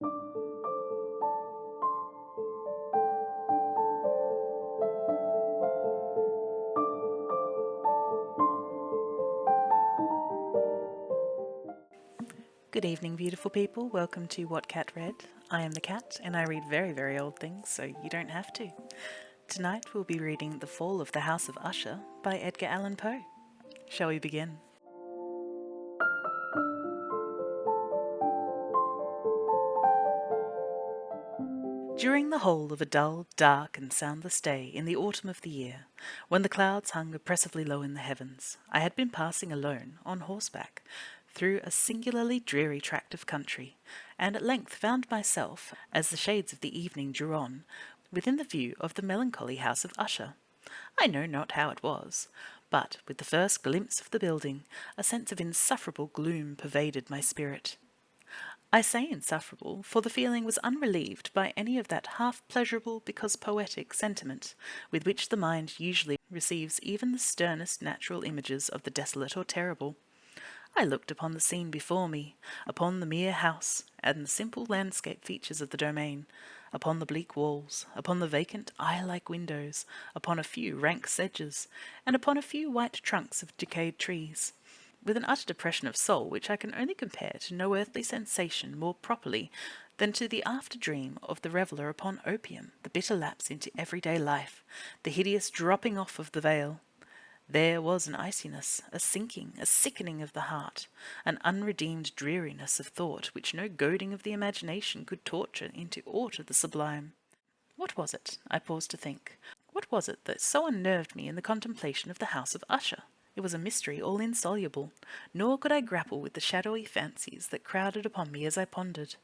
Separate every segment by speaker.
Speaker 1: Good evening, beautiful people. Welcome to What Cat Read. I am the cat, and I read very, very old things, so you don't have to. Tonight we'll be reading The Fall of the House of Usher by Edgar Allan Poe. Shall we begin? During the whole of a dull, dark, and soundless day in the autumn of the year, when the clouds hung oppressively low in the heavens, I had been passing alone, on horseback, through a singularly dreary tract of country, and at length found myself, as the shades of the evening drew on, within the view of the melancholy House of Usher. I know not how it was, but with the first glimpse of the building, a sense of insufferable gloom pervaded my spirit. I say insufferable, for the feeling was unrelieved by any of that half-pleasurable because poetic sentiment with which the mind usually receives even the sternest natural images of the desolate or terrible. I looked upon the scene before me, upon the mere house and the simple landscape features of the domain, upon the bleak walls, upon the vacant eye-like windows, upon a few rank sedges, and upon a few white trunks of decayed trees, with an utter depression of soul which I can only compare to no earthly sensation more properly than to the after-dream of the reveller upon opium, the bitter lapse into everyday life, the hideous dropping off of the veil. There was an iciness, a sinking, a sickening of the heart, an unredeemed dreariness of thought which no goading of the imagination could torture into aught of the sublime. What was it, I paused to think, what was it that so unnerved me in the contemplation of the House of Usher? It was a mystery all insoluble, nor could I grapple with the shadowy fancies that crowded upon me as I pondered.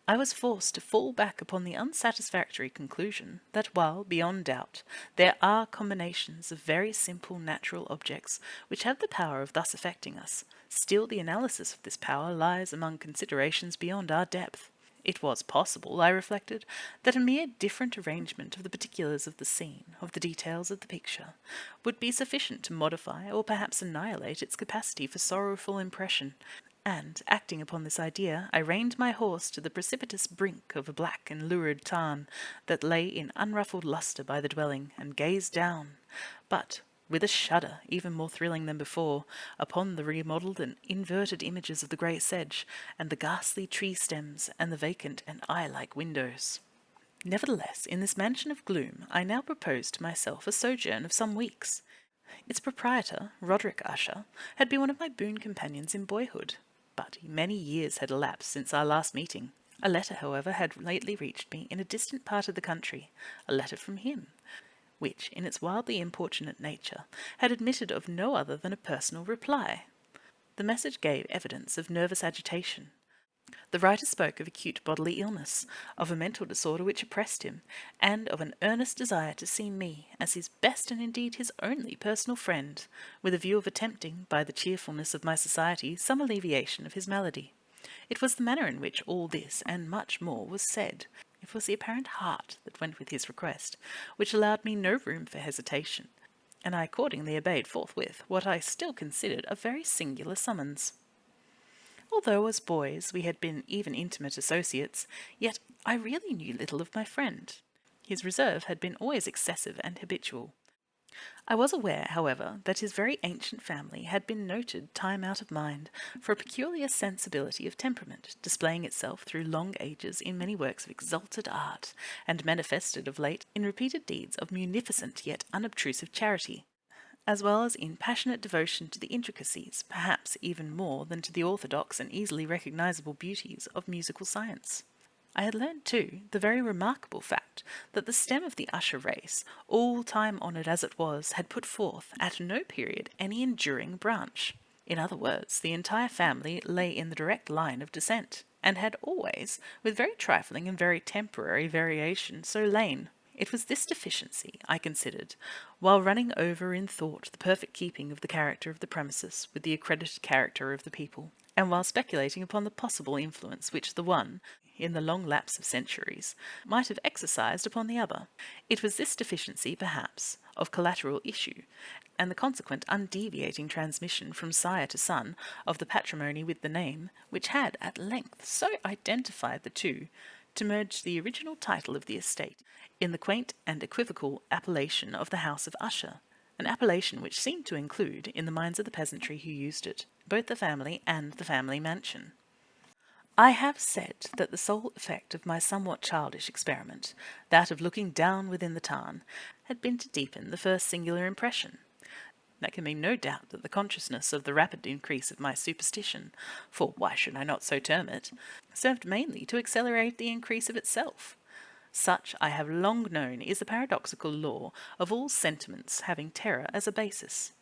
Speaker 1: I was forced to fall back upon the unsatisfactory conclusion that while, beyond doubt, there are combinations of very simple natural objects which have the power of thus affecting us, still the analysis of this power lies among considerations beyond our depth. It was possible, I reflected, that a mere different arrangement of the particulars of the scene, of the details of the picture, would be sufficient to modify or perhaps annihilate its capacity for sorrowful impression, and, acting upon this idea, I reined my horse to the precipitous brink of a black and lurid tarn that lay in unruffled lustre by the dwelling, and gazed down, but with a shudder even more thrilling than before, upon the remodelled and inverted images of the grey sedge, and the ghastly tree stems, and the vacant and eye-like windows. Nevertheless, in this mansion of gloom, I now proposed to myself a sojourn of some weeks. Its proprietor, Roderick Usher, had been one of my boon companions in boyhood, but many years had elapsed since our last meeting. A letter, however, had lately reached me in a distant part of the country, a letter from him, which, in its wildly importunate nature, had admitted of no other than a personal reply. The message gave evidence of nervous agitation. The writer spoke of acute bodily illness, of a mental disorder which oppressed him, and of an earnest desire to see me as his best and indeed his only personal friend, with a view of attempting, by the cheerfulness of my society, some alleviation of his malady. It was the manner in which all this, and much more, was said, it was the apparent heart that went with his request, which allowed me no room for hesitation, and I accordingly obeyed forthwith what I still considered a very singular summons. Although as boys we had been even intimate associates, yet I really knew little of my friend. His reserve had been always excessive and habitual. I was aware, however, that his very ancient family had been noted, time out of mind, for a peculiar sensibility of temperament, displaying itself through long ages in many works of exalted art, and manifested of late in repeated deeds of munificent yet unobtrusive charity, as well as in passionate devotion to the intricacies, perhaps even more than to the orthodox and easily recognizable beauties of musical science. I had learned, too, the very remarkable fact that the stem of the Usher race, all time-honoured as it was, had put forth, at no period, any enduring branch. In other words, the entire family lay in the direct line of descent, and had always, with very trifling and very temporary variation, so lain. It was this deficiency, I considered, while running over in thought the perfect keeping of the character of the premises with the accredited character of the people, and while speculating upon the possible influence which the one, in the long lapse of centuries, might have exercised upon the other. It was this deficiency, perhaps, of collateral issue, and the consequent undeviating transmission from sire to son of the patrimony with the name, which had at length so identified the two, to merge the original title of the estate in the quaint and equivocal appellation of the House of Usher, an appellation which seemed to include, in the minds of the peasantry who used it, both the family and the family mansion. I have said that the sole effect of my somewhat childish experiment, that of looking down within the tarn, had been to deepen the first singular impression. There can be no doubt that the consciousness of the rapid increase of my superstition, for why should I not so term it, served mainly to accelerate the increase of itself. Such, I have long known, is the paradoxical law of all sentiments having terror as a basis.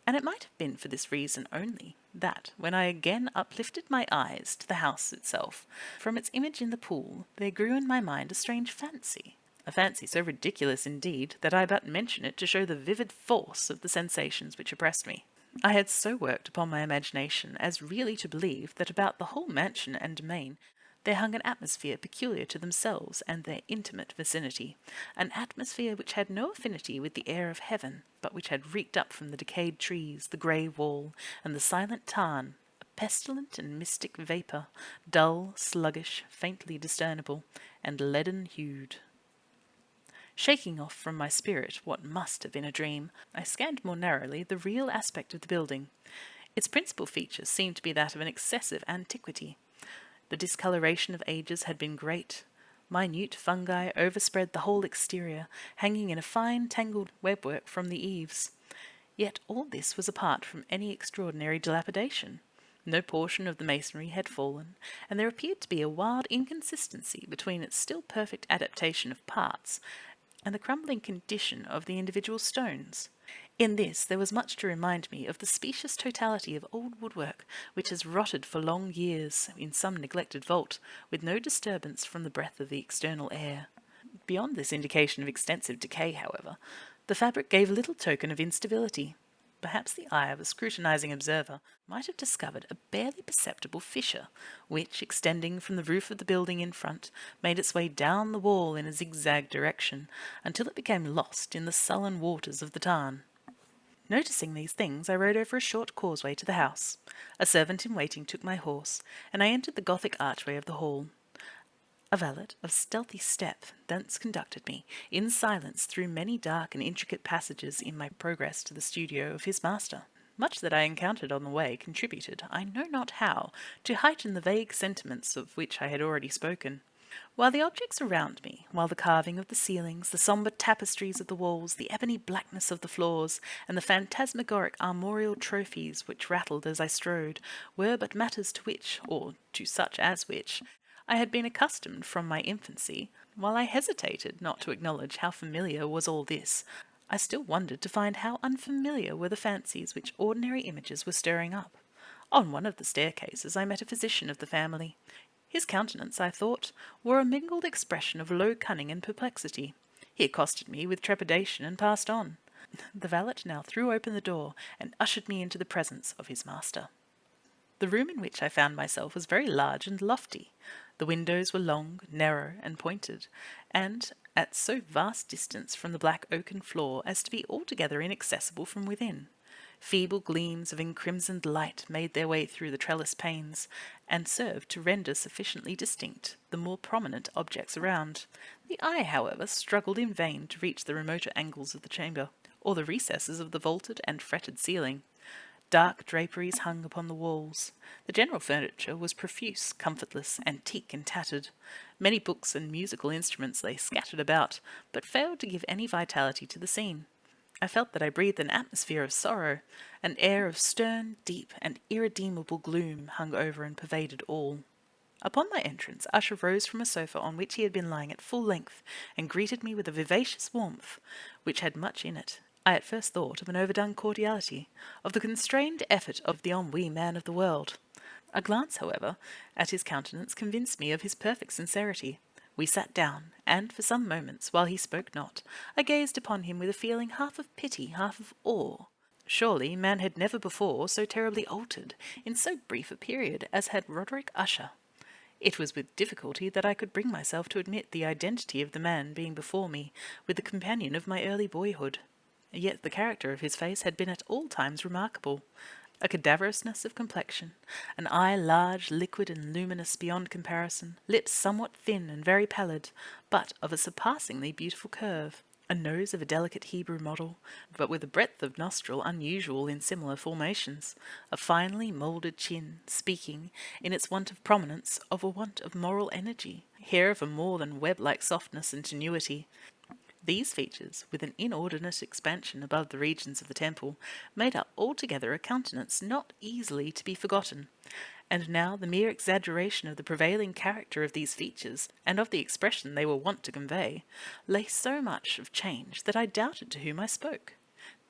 Speaker 1: And it might have been for this reason only that, when I again uplifted my eyes to the house itself, from its image in the pool there grew in my mind a strange fancy, a fancy so ridiculous indeed that I but mention it to show the vivid force of the sensations which oppressed me. I had so worked upon my imagination as really to believe that about the whole mansion and domain there hung an atmosphere peculiar to themselves and their intimate vicinity, an atmosphere which had no affinity with the air of heaven, but which had reeked up from the decayed trees, the grey wall, and the silent tarn, a pestilent and mystic vapour, dull, sluggish, faintly discernible, and leaden-hued. Shaking off from my spirit what must have been a dream, I scanned more narrowly the real aspect of the building. Its principal features seemed to be that of an excessive antiquity. The discoloration of ages had been great. Minute fungi overspread the whole exterior, hanging in a fine tangled webwork from the eaves. Yet all this was apart from any extraordinary dilapidation. No portion of the masonry had fallen, and there appeared to be a wild inconsistency between its still perfect adaptation of parts and the crumbling condition of the individual stones. In this there was much to remind me of the specious totality of old woodwork which has rotted for long years in some neglected vault, with no disturbance from the breath of the external air. Beyond this indication of extensive decay, however, the fabric gave little token of instability. Perhaps the eye of a scrutinizing observer might have discovered a barely perceptible fissure, which, extending from the roof of the building in front, made its way down the wall in a zigzag direction, until it became lost in the sullen waters of the tarn. Noticing these things, I rode over a short causeway to the house. A servant in waiting took my horse, and I entered the Gothic archway of the hall. A valet of stealthy step thence conducted me, in silence, through many dark and intricate passages in my progress to the studio of his master. Much that I encountered on the way contributed, I know not how, to heighten the vague sentiments of which I had already spoken. While the objects around me, while the carving of the ceilings, the sombre tapestries of the walls, the ebony blackness of the floors, and the phantasmagoric armorial trophies which rattled as I strode, were but matters to which, or to such as which, I had been accustomed from my infancy, while I hesitated not to acknowledge how familiar was all this, I still wondered to find how unfamiliar were the fancies which ordinary images were stirring up. On one of the staircases I met a physician of the family. His countenance, I thought, wore a mingled expression of low cunning and perplexity. He accosted me with trepidation and passed on. The valet now threw open the door and ushered me into the presence of his master. The room in which I found myself was very large and lofty. The windows were long, narrow, and pointed, and at so vast distance from the black oaken floor as to be altogether inaccessible from within. Feeble gleams of encrimsoned light made their way through the trellis panes, and served to render sufficiently distinct the more prominent objects around. The eye, however, struggled in vain to reach the remoter angles of the chamber, or the recesses of the vaulted and fretted ceiling. Dark draperies hung upon the walls. The general furniture was profuse, comfortless, antique, and tattered. Many books and musical instruments lay scattered about, but failed to give any vitality to the scene. I felt that I breathed an atmosphere of sorrow. An air of stern, deep, and irredeemable gloom hung over and pervaded all. Upon my entrance, Usher rose from a sofa on which he had been lying at full length, and greeted me with a vivacious warmth, which had much in it. I at first thought of an overdone cordiality, of the constrained effort of the ennui man of the world. A glance, however, at his countenance convinced me of his perfect sincerity. We sat down, and for some moments, while he spoke not, I gazed upon him with a feeling half of pity, half of awe. Surely man had never before so terribly altered, in so brief a period, as had Roderick Usher. It was with difficulty that I could bring myself to admit the identity of the man being before me with the companion of my early boyhood. Yet the character of his face had been at all times remarkable. A cadaverousness of complexion, an eye large, liquid, and luminous beyond comparison, lips somewhat thin and very pallid, but of a surpassingly beautiful curve, a nose of a delicate Hebrew model, but with a breadth of nostril unusual in similar formations, a finely moulded chin, speaking, in its want of prominence, of a want of moral energy, hair of a more than web-like softness and tenuity. These features, with an inordinate expansion above the regions of the temple, made up altogether a countenance not easily to be forgotten. And now the mere exaggeration of the prevailing character of these features, and of the expression they were wont to convey, lay so much of change that I doubted to whom I spoke.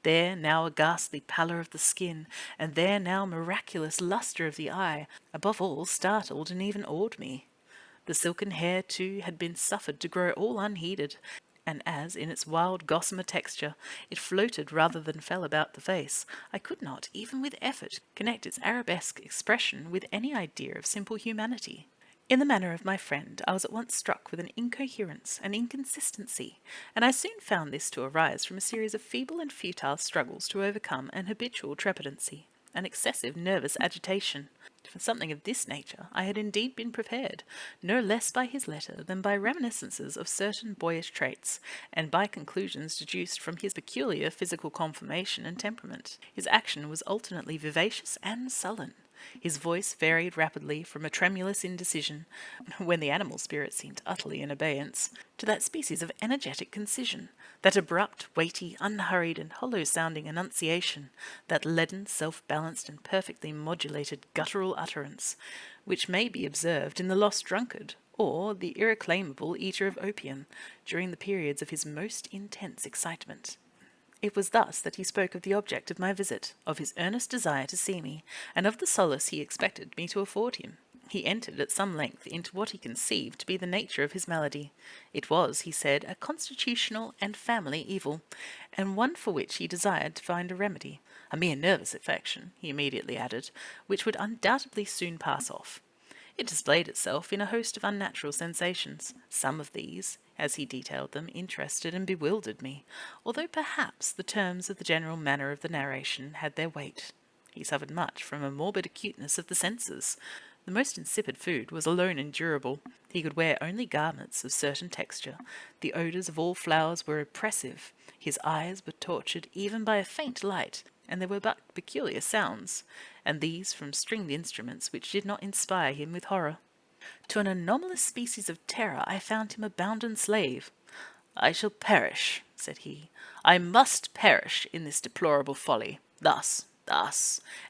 Speaker 1: There now a ghastly pallor of the skin, and there now miraculous lustre of the eye, above all startled and even awed me. The silken hair, too, had been suffered to grow all unheeded, and as, in its wild gossamer texture, it floated rather than fell about the face, I could not, even with effort, connect its arabesque expression with any idea of simple humanity. In the manner of my friend, I was at once struck with an incoherence, an inconsistency, and I soon found this to arise from a series of feeble and futile struggles to overcome an habitual trepidancy, an excessive nervous agitation. For something of this nature I had indeed been prepared, no less by his letter than by reminiscences of certain boyish traits, and by conclusions deduced from his peculiar physical conformation and temperament. His action was alternately vivacious and sullen. His voice varied rapidly from a tremulous indecision, when the animal spirit seemed utterly in abeyance, to that species of energetic concision, that abrupt, weighty, unhurried, and hollow-sounding enunciation, that leaden, self-balanced, and perfectly modulated guttural utterance, which may be observed in the lost drunkard, or the irreclaimable eater of opium, during the periods of his most intense excitement. It was thus that he spoke of the object of my visit, of his earnest desire to see me, and of the solace he expected me to afford him. He entered at some length into what he conceived to be the nature of his malady. It was, he said, a constitutional and family evil, and one for which he desired to find a remedy. A mere nervous affection, he immediately added, which would undoubtedly soon pass off. It displayed itself in a host of unnatural sensations. Some of these, as he detailed them, interested and bewildered me, although perhaps the terms of the general manner of the narration had their weight. He suffered much from a morbid acuteness of the senses. The most insipid food was alone endurable. He could wear only garments of certain texture. The odours of all flowers were oppressive. His eyes were tortured even by a faint light, and there were but peculiar sounds, and these from stringed instruments which did not inspire him with horror. To an anomalous species of terror I found him a bounden slave. "I shall perish," said he. "I must perish in this deplorable folly. Thus,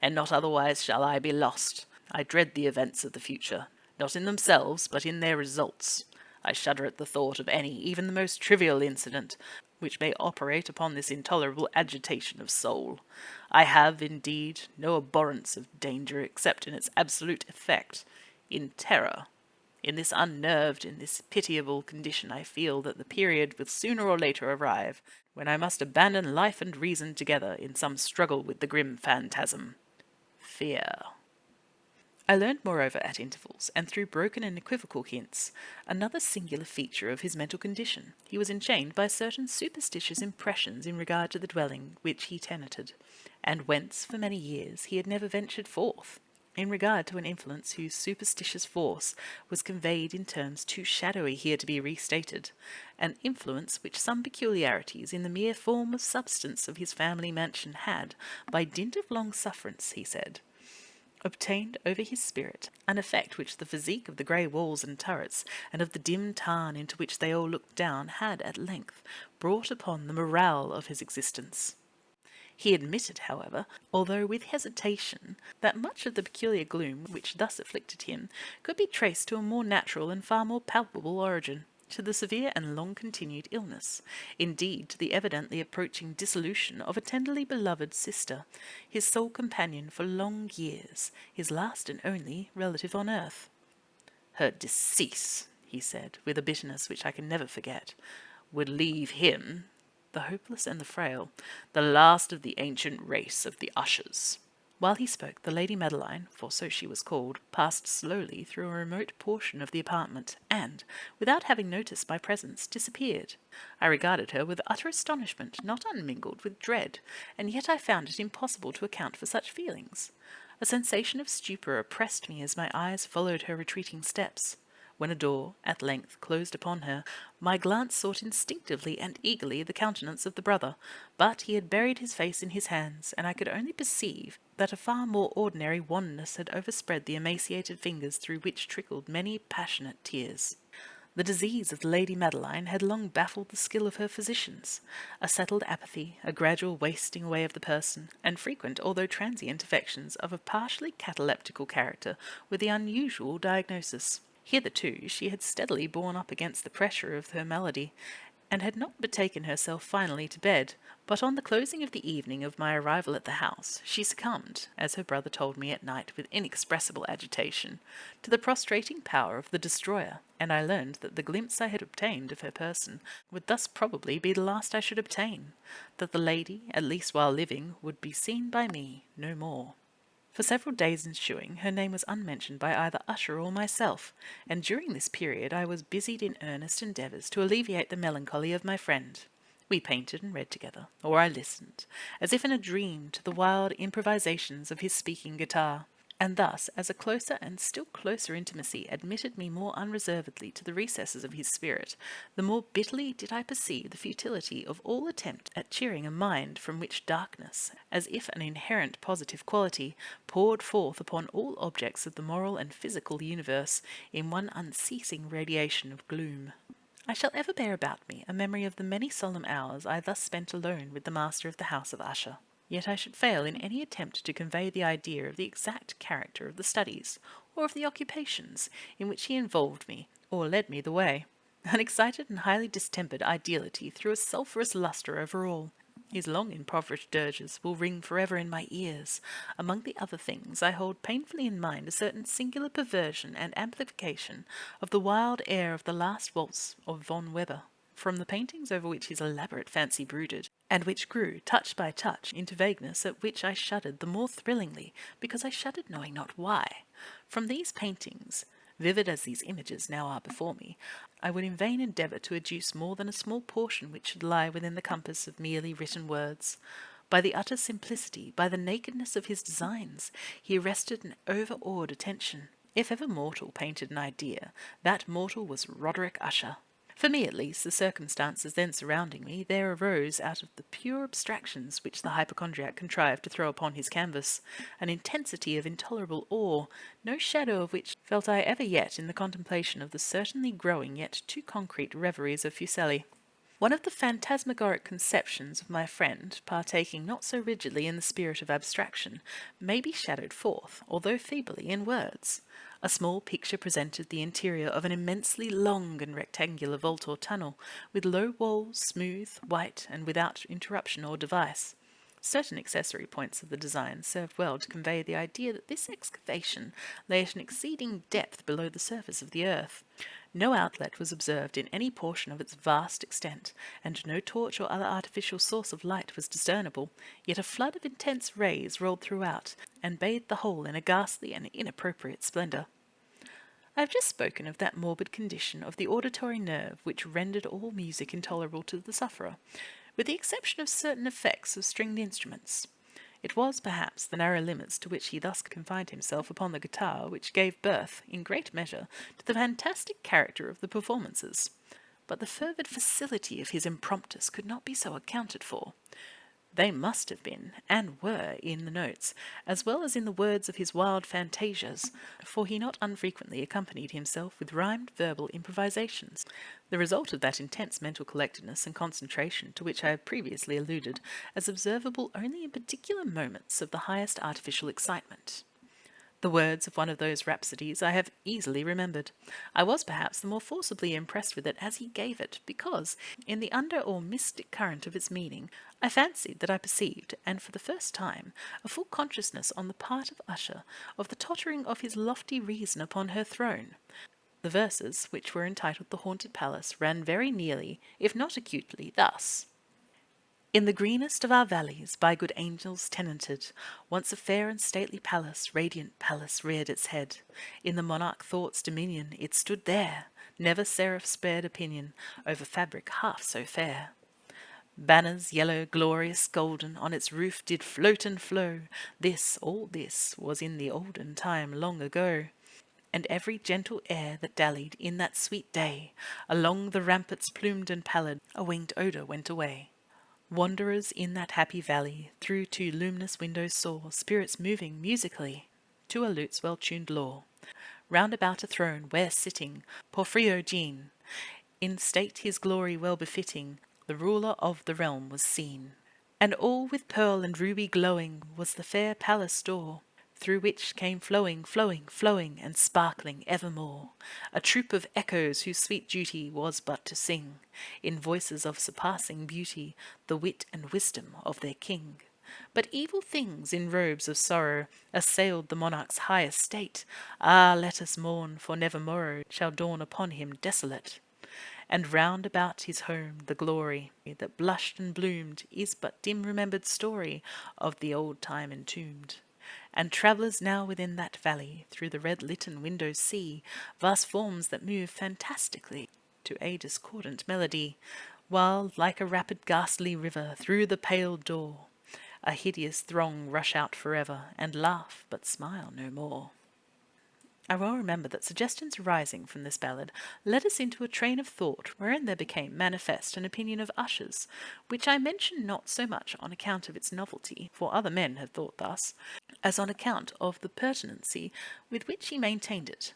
Speaker 1: and not otherwise shall I be lost. I dread the events of the future, not in themselves, but in their results. I shudder at the thought of any, even the most trivial incident, which may operate upon this intolerable agitation of soul. I have, indeed, no abhorrence of danger except in its absolute effect, in terror. In this unnerved, in this pitiable condition, I feel that the period will sooner or later arrive when I must abandon life and reason together in some struggle with the grim phantasm. Fear." I learned, moreover, at intervals, and through broken and equivocal hints, another singular feature of his mental condition. He was enchained by certain superstitious impressions in regard to the dwelling which he tenanted, and whence, for many years, he had never ventured forth, in regard to an influence whose superstitious force was conveyed in terms too shadowy here to be restated, an influence which some peculiarities in the mere form of substance of his family mansion had, by dint of long sufferance, he said, obtained over his spirit, an effect which the physique of the grey walls and turrets, and of the dim tarn into which they all looked down, had at length brought upon the morale of his existence. He admitted, however, although with hesitation, that much of the peculiar gloom which thus afflicted him could be traced to a more natural and far more palpable origin, to the severe and long-continued illness, indeed to the evidently approaching dissolution of a tenderly beloved sister, his sole companion for long years, his last and only relative on earth. "Her decease," he said, with a bitterness which I can never forget, "would leave him, the hopeless and the frail, the last of the ancient race of the Ushers." While he spoke, the Lady Madeline, for so she was called, passed slowly through a remote portion of the apartment, and, without having noticed my presence, disappeared. I regarded her with utter astonishment, not unmingled with dread, and yet I found it impossible to account for such feelings. A sensation of stupor oppressed me as my eyes followed her retreating steps. When a door, at length, closed upon her, my glance sought instinctively and eagerly the countenance of the brother, but he had buried his face in his hands, and I could only perceive that a far more ordinary wanness had overspread the emaciated fingers through which trickled many passionate tears. The disease of the Lady Madeline had long baffled the skill of her physicians. A settled apathy, a gradual wasting away of the person, and frequent although transient affections of a partially cataleptical character were the unusual diagnosis. Hitherto she had steadily borne up against the pressure of her malady, and had not betaken herself finally to bed, but on the closing of the evening of my arrival at the house, she succumbed, as her brother told me at night with inexpressible agitation, to the prostrating power of the destroyer, and I learned that the glimpse I had obtained of her person would thus probably be the last I should obtain, that the lady, at least while living, would be seen by me no more. For several days ensuing, her name was unmentioned by either Usher or myself, and during this period I was busied in earnest endeavours to alleviate the melancholy of my friend. We painted and read together, or I listened, as if in a dream, to the wild improvisations of his speaking guitar. And thus, as a closer and still closer intimacy admitted me more unreservedly to the recesses of his spirit, the more bitterly did I perceive the futility of all attempt at cheering a mind from which darkness, as if an inherent positive quality, poured forth upon all objects of the moral and physical universe in one unceasing radiation of gloom. I shall ever bear about me a memory of the many solemn hours I thus spent alone with the master of the House of Usher. Yet I should fail in any attempt to convey the idea of the exact character of the studies, or of the occupations, in which he involved me, or led me the way. An excited and highly distempered ideality threw a sulphurous lustre over all. His long impoverished dirges will ring forever in my ears. Among the other things, I hold painfully in mind a certain singular perversion and amplification of the wild air of the last waltz of von Weber, from the paintings over which his elaborate fancy brooded, and which grew, touch by touch, into vagueness at which I shuddered the more thrillingly, because I shuddered knowing not why. From these paintings, vivid as these images now are before me, I would in vain endeavour to adduce more than a small portion which should lie within the compass of merely written words. By the utter simplicity, by the nakedness of his designs, he arrested an overawed attention. If ever mortal painted an idea, that mortal was Roderick Usher. For me, at least, the circumstances then surrounding me there arose out of the pure abstractions which the hypochondriac contrived to throw upon his canvas, an intensity of intolerable awe, no shadow of which felt I ever yet in the contemplation of the certainly growing yet too concrete reveries of Fuseli. One of the phantasmagoric conceptions of my friend, partaking not so rigidly in the spirit of abstraction, may be shadowed forth, although feebly, in words. A small picture presented the interior of an immensely long and rectangular vault or tunnel, with low walls, smooth, white, and without interruption or device. Certain accessory points of the design served well to convey the idea that this excavation lay at an exceeding depth below the surface of the earth. No outlet was observed in any portion of its vast extent, and no torch or other artificial source of light was discernible, yet a flood of intense rays rolled throughout, and bathed the whole in a ghastly and inappropriate splendour. I have just spoken of that morbid condition of the auditory nerve which rendered all music intolerable to the sufferer, with the exception of certain effects of stringed instruments. It was, perhaps, the narrow limits to which he thus confined himself upon the guitar which gave birth, in great measure, to the fantastic character of the performances. But the fervid facility of his impromptus could not be so accounted for. They must have been, and were, in the notes, as well as in the words of his wild fantasias, for he not unfrequently accompanied himself with rhymed verbal improvisations, the result of that intense mental collectedness and concentration to which I have previously alluded, as observable only in particular moments of the highest artificial excitement. The words of one of those rhapsodies I have easily remembered. I was perhaps the more forcibly impressed with it as he gave it, because, in the under or mystic current of its meaning, I fancied that I perceived, and for the first time, a full consciousness on the part of Usher of the tottering of his lofty reason upon her throne. The verses, which were entitled The Haunted Palace, ran very nearly, if not acutely, thus: In the greenest of our valleys, by good angels tenanted, once a fair and stately palace, radiant palace, reared its head. In the monarch thought's dominion it stood there, never seraph spared opinion over fabric half so fair. Banners yellow, glorious, golden, on its roof did float and flow. This, all this, was in the olden time long ago. And every gentle air that dallied in that sweet day, along the ramparts plumed and pallid, a winged odour went away. Wanderers in that happy valley through two luminous windows saw spirits moving musically to a lute's well-tuned law. Round about a throne where sitting Porphyro Gene, in state his glory well befitting, the ruler of the realm was seen. And all with pearl and ruby glowing was the fair palace door, through which came flowing, flowing, flowing, and sparkling evermore, a troop of echoes whose sweet duty was but to sing, in voices of surpassing beauty, the wit and wisdom of their king. But evil things in robes of sorrow assailed the monarch's high estate. Ah, let us mourn, for never morrow shall dawn upon him desolate. And round about his home the glory that blushed and bloomed is but dim remembered story of the old time entombed. And travellers now within that valley through the red litten windows see vast forms that move fantastically to a discordant melody, while like a rapid ghastly river through the pale door a hideous throng rush out forever and laugh but smile no more. I well remember that suggestions arising from this ballad led us into a train of thought wherein there became manifest an opinion of Usher's, which I mention not so much on account of its novelty, for other men had thought thus, as on account of the pertinency with which he maintained it.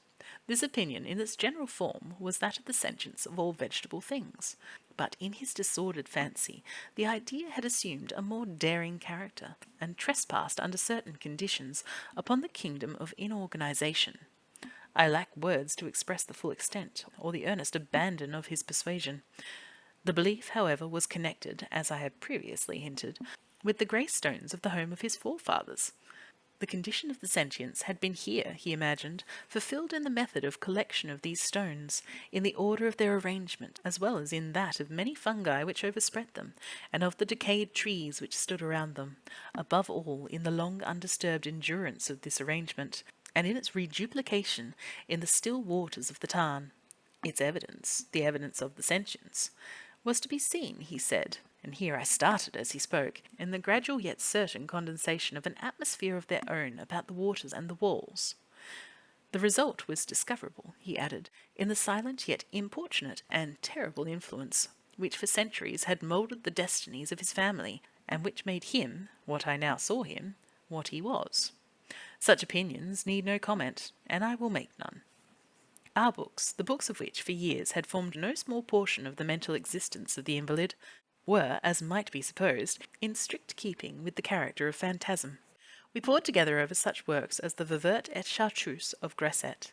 Speaker 1: This opinion, in its general form, was that of the sentience of all vegetable things. But in his disordered fancy, the idea had assumed a more daring character, and trespassed under certain conditions upon the kingdom of inorganization. I lack words to express the full extent, or the earnest abandon of his persuasion. The belief, however, was connected, as I have previously hinted, with the grey stones of the home of his forefathers. The condition of the sentience had been here, he imagined, fulfilled in the method of collection of these stones, in the order of their arrangement, as well as in that of many fungi which overspread them, and of the decayed trees which stood around them, above all in the long undisturbed endurance of this arrangement, and in its reduplication in the still waters of the tarn. Its evidence, the evidence of the sentience, was to be seen, he said, and here I started as he spoke, in the gradual yet certain condensation of an atmosphere of their own about the waters and the walls. The result was discoverable, he added, in the silent yet importunate and terrible influence which for centuries had moulded the destinies of his family, and which made him, what I now saw him, what he was. Such opinions need no comment, and I will make none. Our books, the books of which for years had formed no small portion of the mental existence of the invalid, were, as might be supposed, in strict keeping with the character of phantasm. We pored together over such works as the Vivert et Chartreuse of Grasset,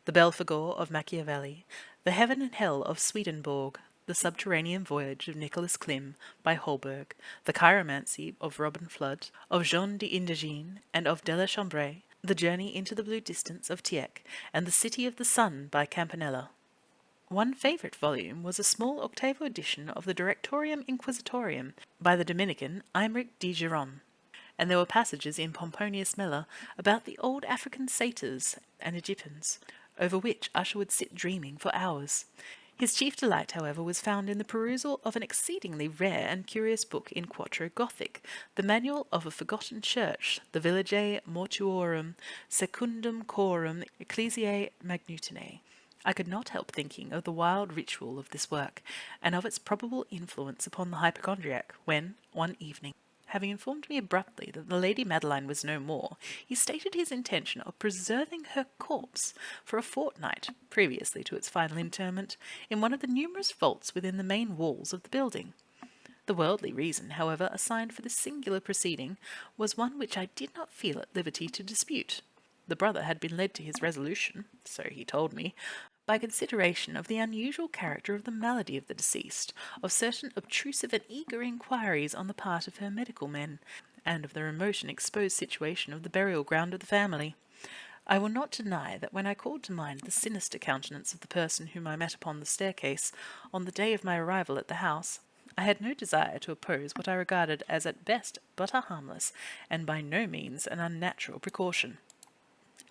Speaker 1: the Belphegor of Machiavelli, the Heaven and Hell of Swedenborg, the Subterranean Voyage of Nicholas Klim by Holberg, the Chiromancy of Robin Flood, of Jean d'Indagine, and of de la Chambre, the Journey into the Blue Distance of Tieck, and the City of the Sun by Campanella. One favourite volume was a small octavo edition of the Directorium Inquisitorium by the Dominican Aymeric de Giron, and there were passages in Pomponius Mela about the old African satyrs and Egyptians, over which Usher would sit dreaming for hours. His chief delight, however, was found in the perusal of an exceedingly rare and curious book in quarto Gothic, the Manual of a Forgotten Church, the Villae Mortuorum Secundum Chorum Ecclesiae Magnutinae. I could not help thinking of the wild ritual of this work, and of its probable influence upon the hypochondriac, when, one evening, having informed me abruptly that the Lady Madeline was no more, he stated his intention of preserving her corpse for a fortnight previously to its final interment in one of the numerous vaults within the main walls of the building. The worldly reason, however, assigned for this singular proceeding was one which I did not feel at liberty to dispute. The brother had been led to his resolution, so he told me, by consideration of the unusual character of the malady of the deceased, of certain obtrusive and eager inquiries on the part of her medical men, and of the remote and exposed situation of the burial ground of the family. I will not deny that when I called to mind the sinister countenance of the person whom I met upon the staircase on the day of my arrival at the house, I had no desire to oppose what I regarded as at best but a harmless, and by no means an unnatural precaution.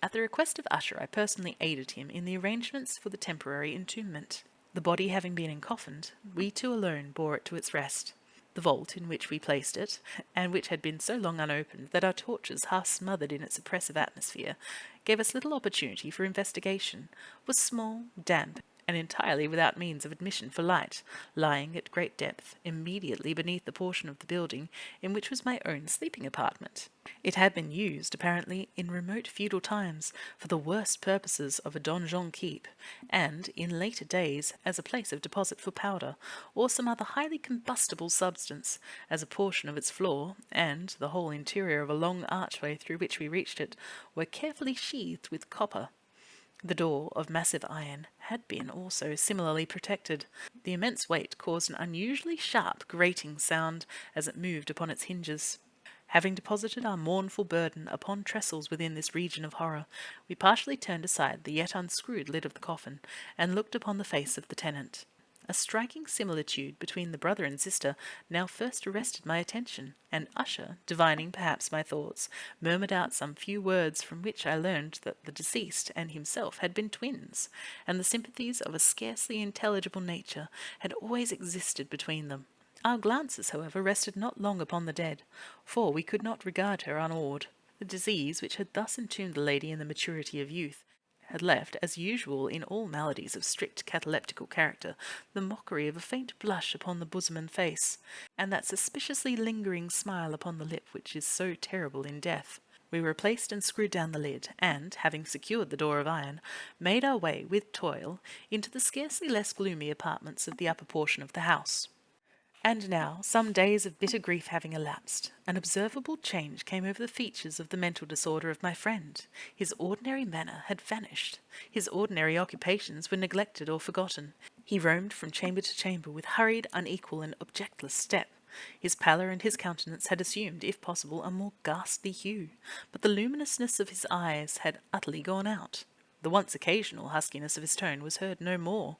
Speaker 1: At the request of Usher, I personally aided him in the arrangements for the temporary entombment. The body having been encoffined, we two alone bore it to its rest. The vault in which we placed it, and which had been so long unopened that our torches, half smothered in its oppressive atmosphere, gave us little opportunity for investigation, was small, damp, and entirely without means of admission for light, lying at great depth, immediately beneath the portion of the building in which was my own sleeping apartment. It had been used, apparently, in remote feudal times for the worst purposes of a donjon keep, and, in later days, as a place of deposit for powder, or some other highly combustible substance, as a portion of its floor, and the whole interior of a long archway through which we reached it, were carefully sheathed with copper. The door, of massive iron, had been also similarly protected. The immense weight caused an unusually sharp, grating sound as it moved upon its hinges. Having deposited our mournful burden upon trestles within this region of horror, we partially turned aside the yet unscrewed lid of the coffin, and looked upon the face of the tenant. A striking similitude between the brother and sister now first arrested my attention, and Usher, divining perhaps my thoughts, murmured out some few words from which I learned that the deceased and himself had been twins, and the sympathies of a scarcely intelligible nature had always existed between them. Our glances, however, rested not long upon the dead, for we could not regard her unawed. The disease which had thus entombed the lady in the maturity of youth had left, as usual in all maladies of strict cataleptical character, the mockery of a faint blush upon the bosom and face, and that suspiciously lingering smile upon the lip which is so terrible in death. We replaced and screwed down the lid, and, having secured the door of iron, made our way, with toil, into the scarcely less gloomy apartments of the upper portion of the house. And now, some days of bitter grief having elapsed, an observable change came over the features of the mental disorder of my friend. His ordinary manner had vanished. His ordinary occupations were neglected or forgotten. He roamed from chamber to chamber with hurried, unequal, and objectless step. His pallor and his countenance had assumed, if possible, a more ghastly hue, but the luminousness of his eyes had utterly gone out. The once occasional huskiness of his tone was heard no more,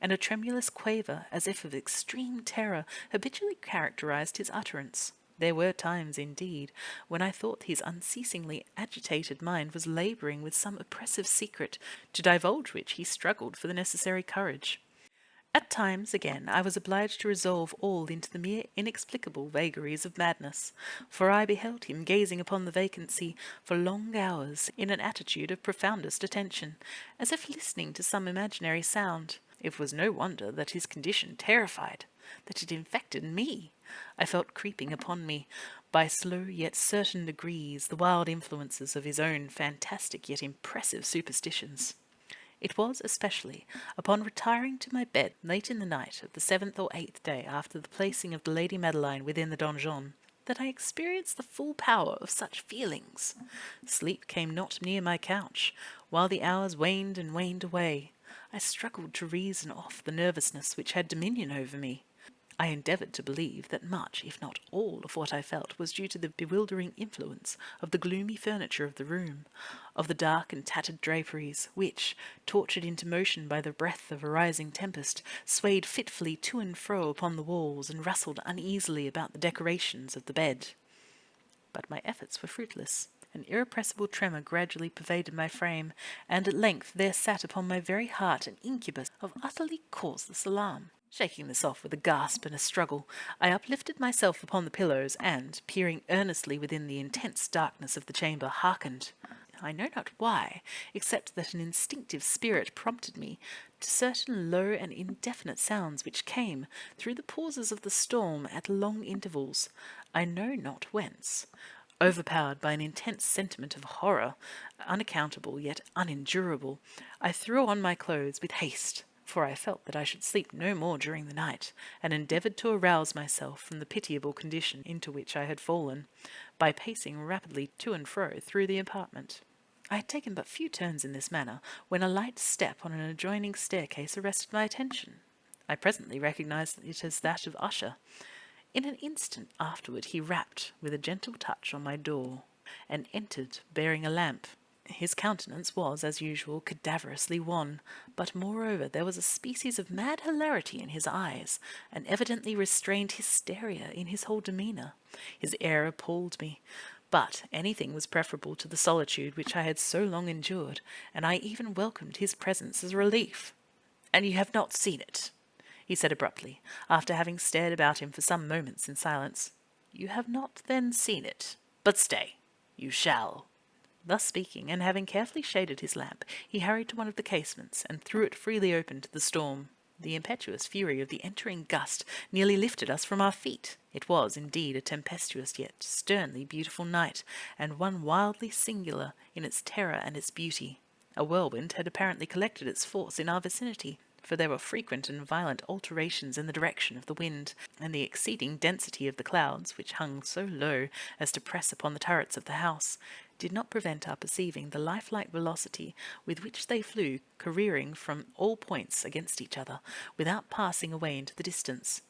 Speaker 1: and a tremulous quaver, as if of extreme terror, habitually characterized his utterance. There were times, indeed, when I thought his unceasingly agitated mind was labouring with some oppressive secret, to divulge which he struggled for the necessary courage. At times, again, I was obliged to resolve all into the mere inexplicable vagaries of madness, for I beheld him gazing upon the vacancy for long hours in an attitude of profoundest attention, as if listening to some imaginary sound. It was no wonder that his condition terrified, that it infected me. I felt creeping upon me, by slow yet certain degrees, the wild influences of his own fantastic yet impressive superstitions. It was especially upon retiring to my bed late in the night of the 7th or 8th day after the placing of the Lady Madeline within the donjon that I experienced the full power of such feelings. Sleep came not near my couch, while the hours waned and waned away. I struggled to reason off the nervousness which had dominion over me. I endeavoured to believe that much, if not all, of what I felt was due to the bewildering influence of the gloomy furniture of the room, of the dark and tattered draperies, which, tortured into motion by the breath of a rising tempest, swayed fitfully to and fro upon the walls and rustled uneasily about the decorations of the bed. But my efforts were fruitless. An irrepressible tremor gradually pervaded my frame, and at length there sat upon my very heart an incubus of utterly causeless alarm. Shaking this off with a gasp and a struggle, I uplifted myself upon the pillows, and, peering earnestly within the intense darkness of the chamber, hearkened. I know not why, except that an instinctive spirit prompted me to certain low and indefinite sounds which came, through the pauses of the storm, at long intervals, I know not whence. Overpowered by an intense sentiment of horror, unaccountable yet unendurable, I threw on my clothes with haste, for I felt that I should sleep no more during the night, and endeavoured to arouse myself from the pitiable condition into which I had fallen, by pacing rapidly to and fro through the apartment. I had taken but few turns in this manner, when a light step on an adjoining staircase arrested my attention. I presently recognized it as that of Usher. In an instant afterward he rapped with a gentle touch on my door, and entered bearing a lamp. His countenance was, as usual, cadaverously wan, but moreover there was a species of mad hilarity in his eyes, an evidently restrained hysteria in his whole demeanour. His air appalled me, but anything was preferable to the solitude which I had so long endured, and I even welcomed his presence as a relief. "And you have not seen it?" he said abruptly, after having stared about him for some moments in silence. "You have not then seen it? But stay, you shall." Thus speaking, and having carefully shaded his lamp, he hurried to one of the casements and threw it freely open to the storm. The impetuous fury of the entering gust nearly lifted us from our feet. It was, indeed, a tempestuous yet sternly beautiful night, and one wildly singular in its terror and its beauty. A whirlwind had apparently collected its force in our vicinity, for there were frequent and violent alterations in the direction of the wind, and the exceeding density of the clouds, which hung so low as to press upon the turrets of the house, did not prevent our perceiving the lifelike velocity with which they flew careering from all points against each other, without passing away into the distance.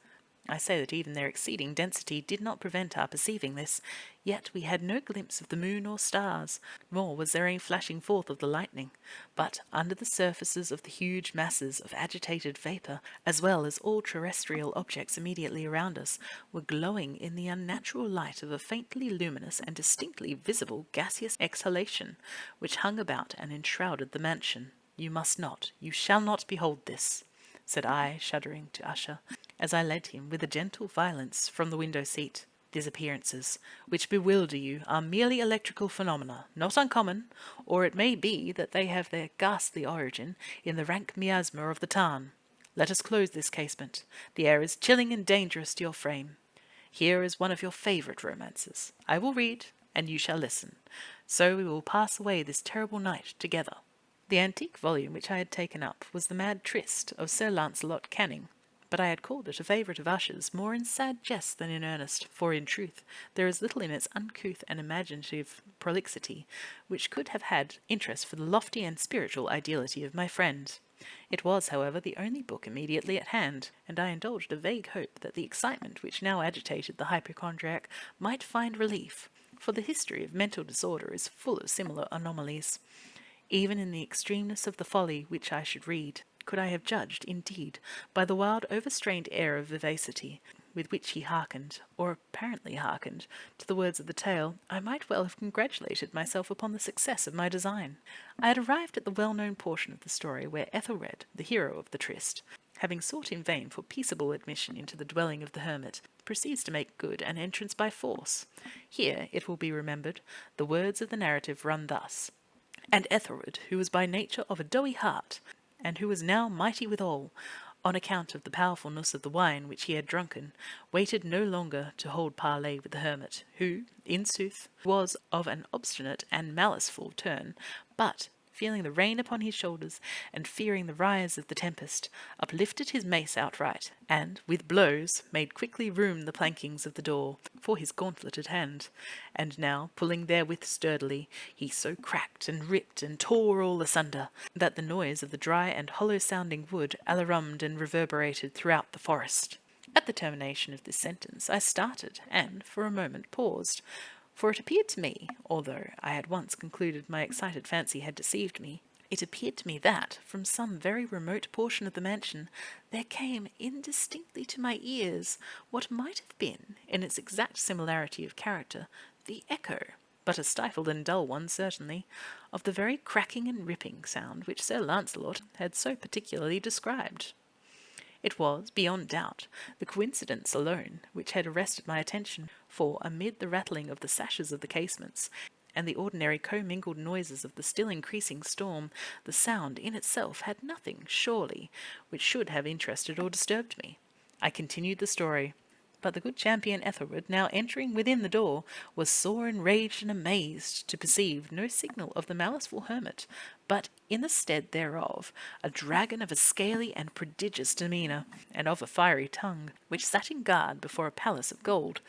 Speaker 1: I say that even their exceeding density did not prevent our perceiving this, yet we had no glimpse of the moon or stars, nor was there any flashing forth of the lightning, but under the surfaces of the huge masses of agitated vapour, as well as all terrestrial objects immediately around us, were glowing in the unnatural light of a faintly luminous and distinctly visible gaseous exhalation, which hung about and enshrouded the mansion. "You must not, you shall not behold this," said I, shuddering, to Usher, as I led him with a gentle violence from the window-seat. "These appearances, which bewilder you, are merely electrical phenomena, not uncommon, or it may be that they have their ghastly origin in the rank miasma of the tarn. Let us close this casement. The air is chilling and dangerous to your frame. Here is one of your favourite romances. I will read, and you shall listen. So we will pass away this terrible night together." The antique volume which I had taken up was the Mad Trist of Sir Lancelot Canning, but I had called it a favourite of Usher's more in sad jest than in earnest, for in truth there is little in its uncouth and imaginative prolixity which could have had interest for the lofty and spiritual ideality of my friend. It was, however, the only book immediately at hand, and I indulged a vague hope that the excitement which now agitated the hypochondriac might find relief, for the history of mental disorder is full of similar anomalies. Even in the extremeness of the folly which I should read, could I have judged, indeed, by the wild overstrained air of vivacity with which he hearkened, or apparently hearkened, to the words of the tale, I might well have congratulated myself upon the success of my design. I had arrived at the well-known portion of the story where Ethelred, the hero of the tryst, having sought in vain for peaceable admission into the dwelling of the hermit, proceeds to make good an entrance by force. Here, it will be remembered, the words of the narrative run thus: "And Ethelred, who was by nature of a doughy heart, and who was now mighty withal, on account of the powerfulness of the wine which he had drunken, waited no longer to hold parley with the hermit, who, in sooth, was of an obstinate and maliceful turn, but, feeling the rain upon his shoulders, and fearing the rise of the tempest, uplifted his mace outright, and, with blows, made quickly room the plankings of the door for his gauntleted hand. And now, pulling therewith sturdily, he so cracked and ripped and tore all asunder, that the noise of the dry and hollow-sounding wood alarummed and reverberated throughout the forest." At the termination of this sentence I started, and, for a moment, paused, for it appeared to me, although I had once concluded my excited fancy had deceived me, it appeared to me that, from some very remote portion of the mansion, there came indistinctly to my ears what might have been, in its exact similarity of character, the echo, but a stifled and dull one certainly, of the very cracking and ripping sound which Sir Lancelot had so particularly described. It was, beyond doubt, the coincidence alone which had arrested my attention, for amid the rattling of the sashes of the casements, and the ordinary commingled noises of the still increasing storm, the sound in itself had nothing, surely, which should have interested or disturbed me. I continued the story. But the good champion Ethelred, now entering within the door, was sore enraged and amazed to perceive no signal of the maliceful hermit, but in the stead thereof a dragon of a scaly and prodigious demeanour, and of a fiery tongue, which sat in guard before a palace of gold,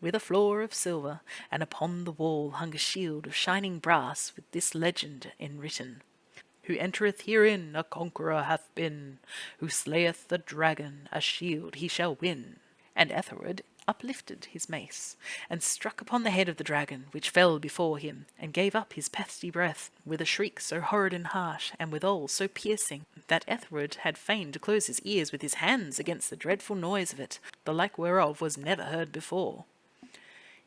Speaker 1: with a floor of silver, and upon the wall hung a shield of shining brass with this legend enwritten: "Who entereth herein a conqueror hath been, who slayeth the dragon a shield he shall win." And Ethelred, uplifted his mace, and struck upon the head of the dragon, which fell before him, and gave up his pasty breath, with a shriek so horrid and harsh, and withal so piercing, that Ethelred had fain to close his ears with his hands against the dreadful noise of it, the like whereof was never heard before.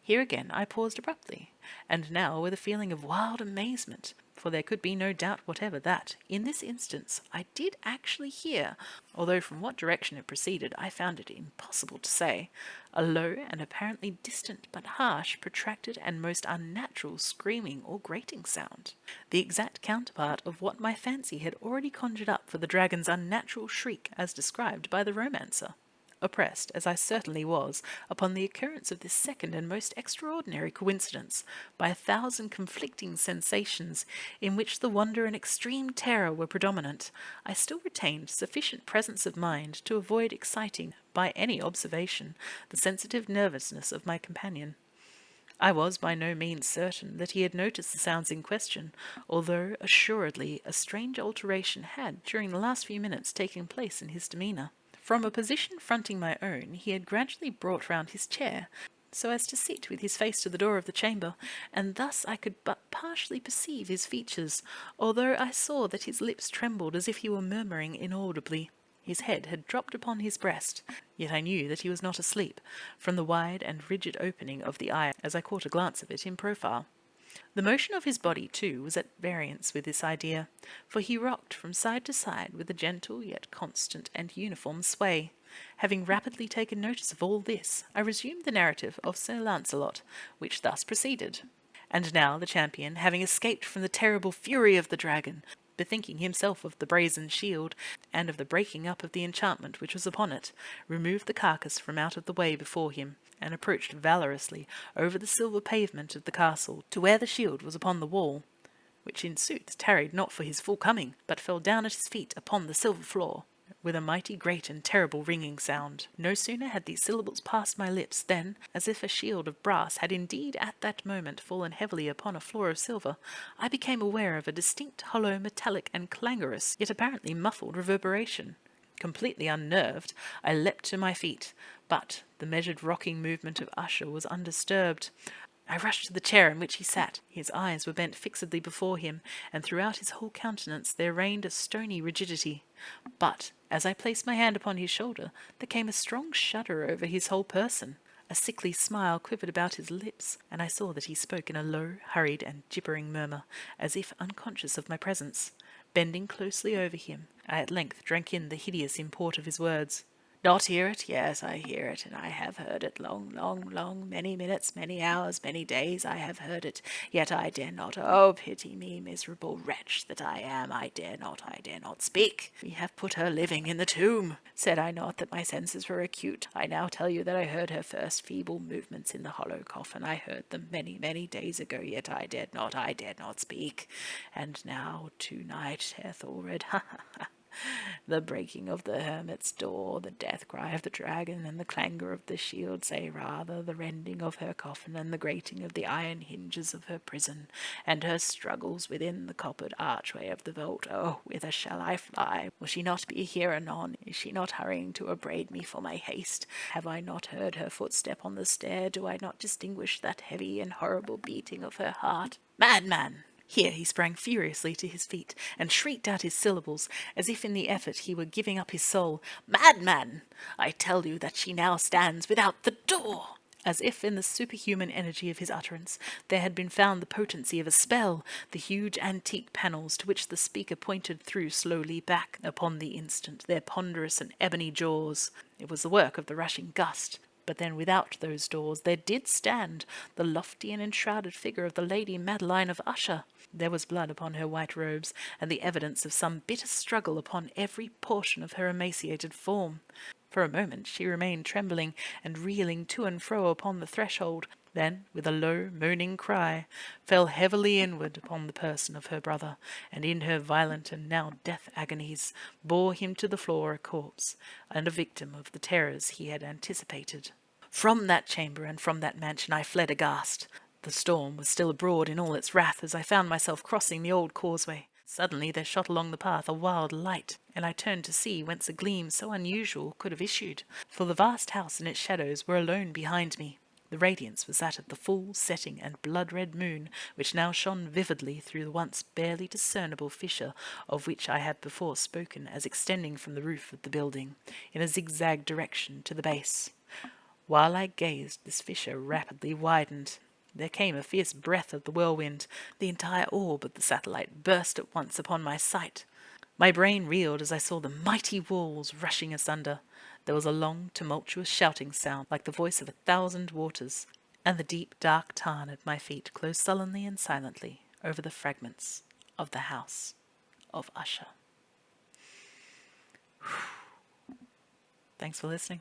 Speaker 1: Here again I paused abruptly, and now with a feeling of wild amazement, for there could be no doubt whatever that, in this instance, I did actually hear, although from what direction it proceeded I found it impossible to say, a low and apparently distant but harsh, protracted and most unnatural screaming or grating sound, the exact counterpart of what my fancy had already conjured up for the dragon's unnatural shriek as described by the romancer. Oppressed, as I certainly was, upon the occurrence of this second and most extraordinary coincidence, by 1,000 conflicting sensations, in which the wonder and extreme terror were predominant, I still retained sufficient presence of mind to avoid exciting, by any observation, the sensitive nervousness of my companion. I was by no means certain that he had noticed the sounds in question, although assuredly a strange alteration had, during the last few minutes, taken place in his demeanour. From a position fronting my own, he had gradually brought round his chair, so as to sit with his face to the door of the chamber, and thus I could but partially perceive his features, although I saw that his lips trembled as if he were murmuring inaudibly. His head had dropped upon his breast, yet I knew that he was not asleep, from the wide and rigid opening of the eye as I caught a glance of it in profile. The motion of his body, too, was at variance with this idea, for he rocked from side to side with a gentle yet constant and uniform sway. Having rapidly taken notice of all this, I resumed the narrative of Sir Lancelot, which thus proceeded. And now the champion, having escaped from the terrible fury of the dragon, bethinking himself of the brazen shield, and of the breaking up of the enchantment which was upon it, removed the carcass from out of the way before him, and approached valorously over the silver pavement of the castle to where the shield was upon the wall, which in sooth tarried not for his full coming, but fell down at his feet upon the silver floor, with a mighty great and terrible ringing sound. No sooner had these syllables passed my lips than, as if a shield of brass had indeed at that moment fallen heavily upon a floor of silver, I became aware of a distinct, hollow, metallic, and clangorous, yet apparently muffled reverberation. Completely unnerved, I leapt to my feet, but the measured rocking movement of Usher was undisturbed. I rushed to the chair in which he sat. His eyes were bent fixedly before him, and throughout his whole countenance there reigned a stony rigidity. But, as I placed my hand upon his shoulder, there came a strong shudder over his whole person. A sickly smile quivered about his lips, and I saw that he spoke in a low, hurried, and gibbering murmur, as if unconscious of my presence. Bending closely over him, I at length drank in the hideous import of his words. "Not hear it? Yes, I hear it, and I have heard it long, many minutes, many hours, many days I have heard it, yet I dare not, oh, pity me, miserable wretch that I am, I dare not speak. We have put her living in the tomb. Said I not that my senses were acute? I now tell you that I heard her first feeble movements in the hollow coffin. I heard them many days ago, yet I dared not speak. And now, to-night, Ethelred, the breaking of the hermit's door, the death cry of the dragon, and the clangour of the shield, say rather, the rending of her coffin, and the grating of the iron hinges of her prison, and her struggles within the coppered archway of the vault. Oh, whither shall I fly? Will she not be here anon? Is she not hurrying to upbraid me for my haste? Have I not heard her footstep on the stair? Do I not distinguish that heavy and horrible beating of her heart? Madman! Here he sprang furiously to his feet, and shrieked out his syllables, as if in the effort he were giving up his soul. Madman! I tell you that she now stands without the door! As if in the superhuman energy of his utterance there had been found the potency of a spell, the huge antique panels to which the speaker pointed threw slowly back upon the instant their ponderous and ebony jaws. It was the work of the rushing gust. But then without those doors there did stand the lofty and enshrouded figure of the Lady Madeline of Usher. There was blood upon her white robes, and the evidence of some bitter struggle upon every portion of her emaciated form. For a moment she remained trembling and reeling to and fro upon the threshold, then, with a low, moaning cry, fell heavily inward upon the person of her brother, and in her violent and now death agonies bore him to the floor a corpse, and a victim of the terrors he had anticipated. From that chamber and from that mansion I fled aghast. The storm was still abroad in all its wrath as I found myself crossing the old causeway. Suddenly there shot along the path a wild light, and I turned to see whence a gleam so unusual could have issued, for the vast house and its shadows were alone behind me. The radiance was that of the full setting and blood-red moon, which now shone vividly through the once barely discernible fissure of which I have before spoken as extending from the roof of the building in a zigzag direction to the base. While I gazed, this fissure rapidly widened. There came a fierce breath of the whirlwind. The entire orb of the satellite burst at once upon my sight. My brain reeled as I saw the mighty walls rushing asunder. There was a long, tumultuous shouting sound like the voice of 1,000 waters, and the deep, dark tarn at my feet closed sullenly and silently over the fragments of the House of Usher. Thanks for listening.